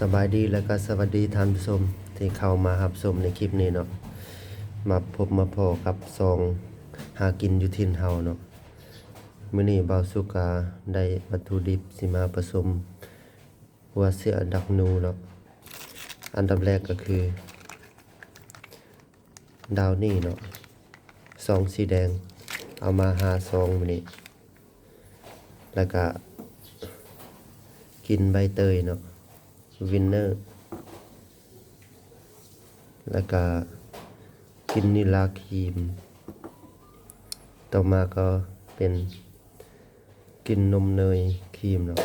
สบายดีแล้วก็สวัสดีท่านผู้ชมที่เข้ามารับชมในคลิปนี้เนาะมาพบมาพอกับซองหากินอยู่ถิ่นเฮาเนาะมื้อนี้บ่าวสุกาได้วัตถุดิบสิมาผสมหัวเสือดักหนูเนาะอันดับแรกก็คือดาวนี่เนาะซองสีแดงเอามา5ซองมื้อนี้แล้วก็กินใบเตยเนาะวินเนอร์แล้วก็กินนิลาครีมต่อมาก็เป็นกินนมเนยครีมเนาะ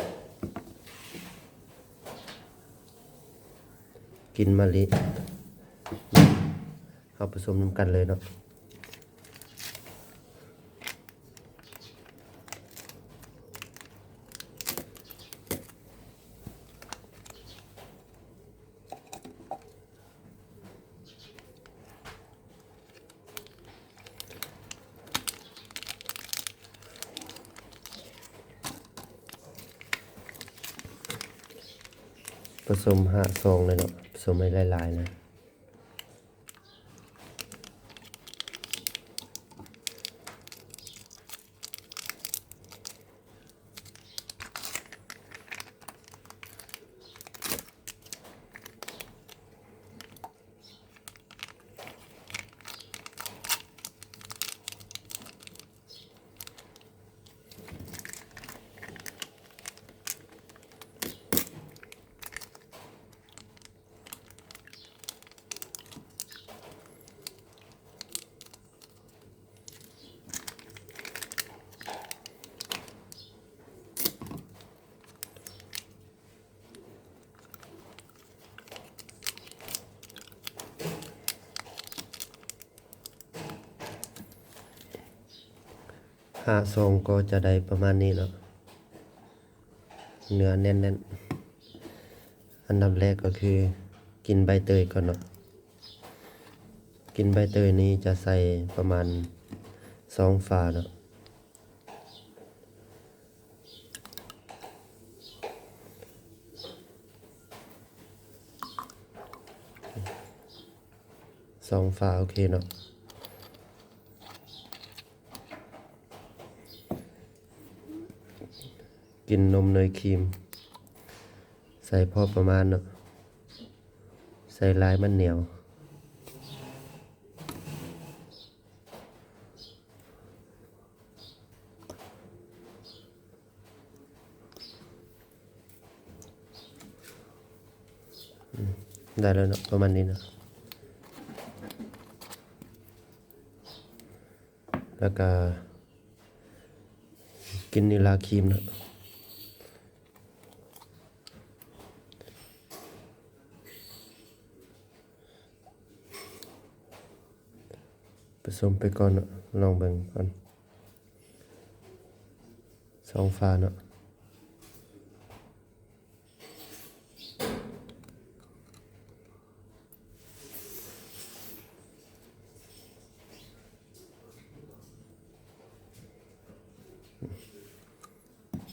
กินมะลิเอาผสมกันเลยเนาะผสม5ซองเลยเนาะผสมให้หลายๆเลย5ซองก็จะได้ประมาณนี้เนาะเนื้อแน่นๆอันดับแรกก็คือกินใบเตยก่อนเนาะกินใบเตยนี้จะใส่ประมาณ2ฝาเนาะ2ฝาโอเคเนาะกินนมเนยครีมใส่พอประมาณเนาะใส่ลายมันเหนียวได้แล้วเนาะประมาณนี้เนาะแล้วก็กินนิลาครีมเนาะผสมไปก่อนเนาะลองเบิ่งก่อน2ฝาเนาะ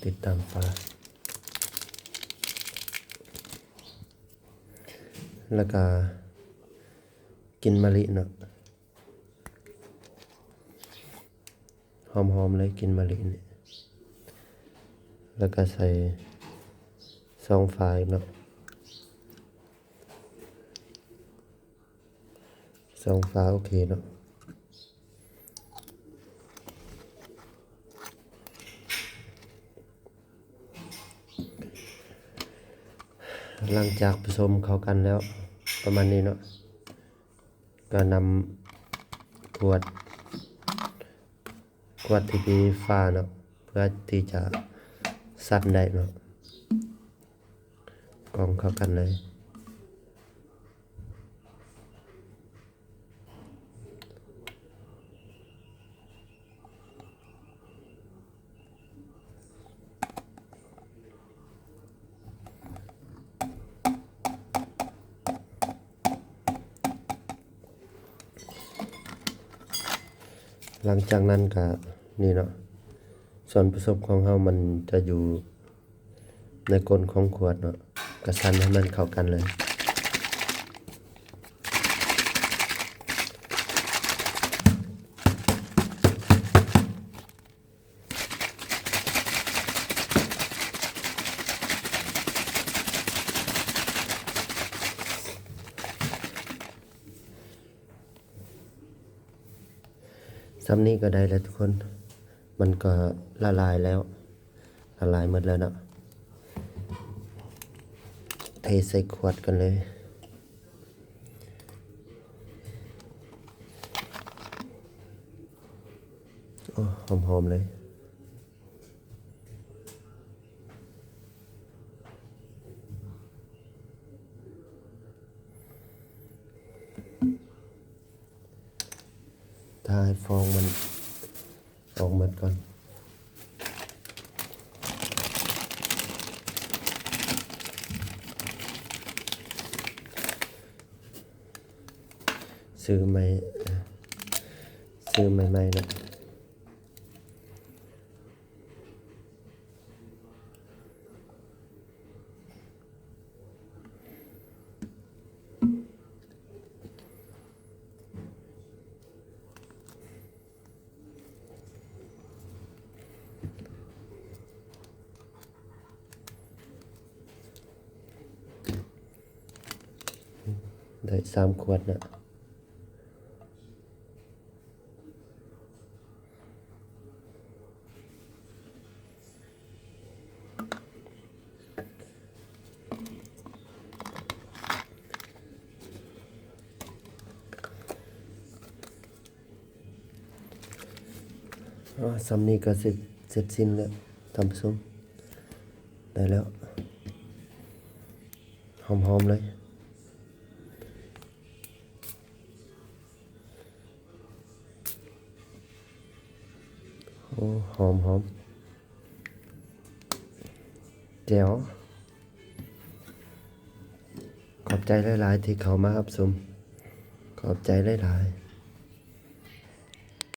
ติดตามฝาแล้วก็กินมะลิเนาะหอมๆเลยกินมะลินี่แล้วก็ใส่2ฝาอีกเนาะ2ฝาโอเคเนาะหลังจากผสมเข้ากันแล้วประมาณนี้เนาะก็นำขวดที่มีฝาเนาะเพื่อที่จะซัดได้เนาะกรองเข้ากันเลยหลังจากนั้นก็นี่เนาะส่วนผสมของเฮามันจะอยู่ในก้นของขวดเนาะ กระสันให้มันเข้ากันเลยซ้ำนี้ก็ได้แล้วทุกคนมันก็ละลายแล้วละลายหมดแล้วเนาะเทใส่ขวดกันเลยโอ้หอมๆเลยถ้าให้ฟองมันออกหมดก่อนซื้อใหม่ๆนะได้3 ขวดนะซ้ำนี้ก็เสร็จสิ้นแล้วท่านผู้ชมได้แล้วหอมๆเลยโอ้หอมแจ๋วขอบใจหลายๆที่เข้ามารับชมขอบใจหลายๆ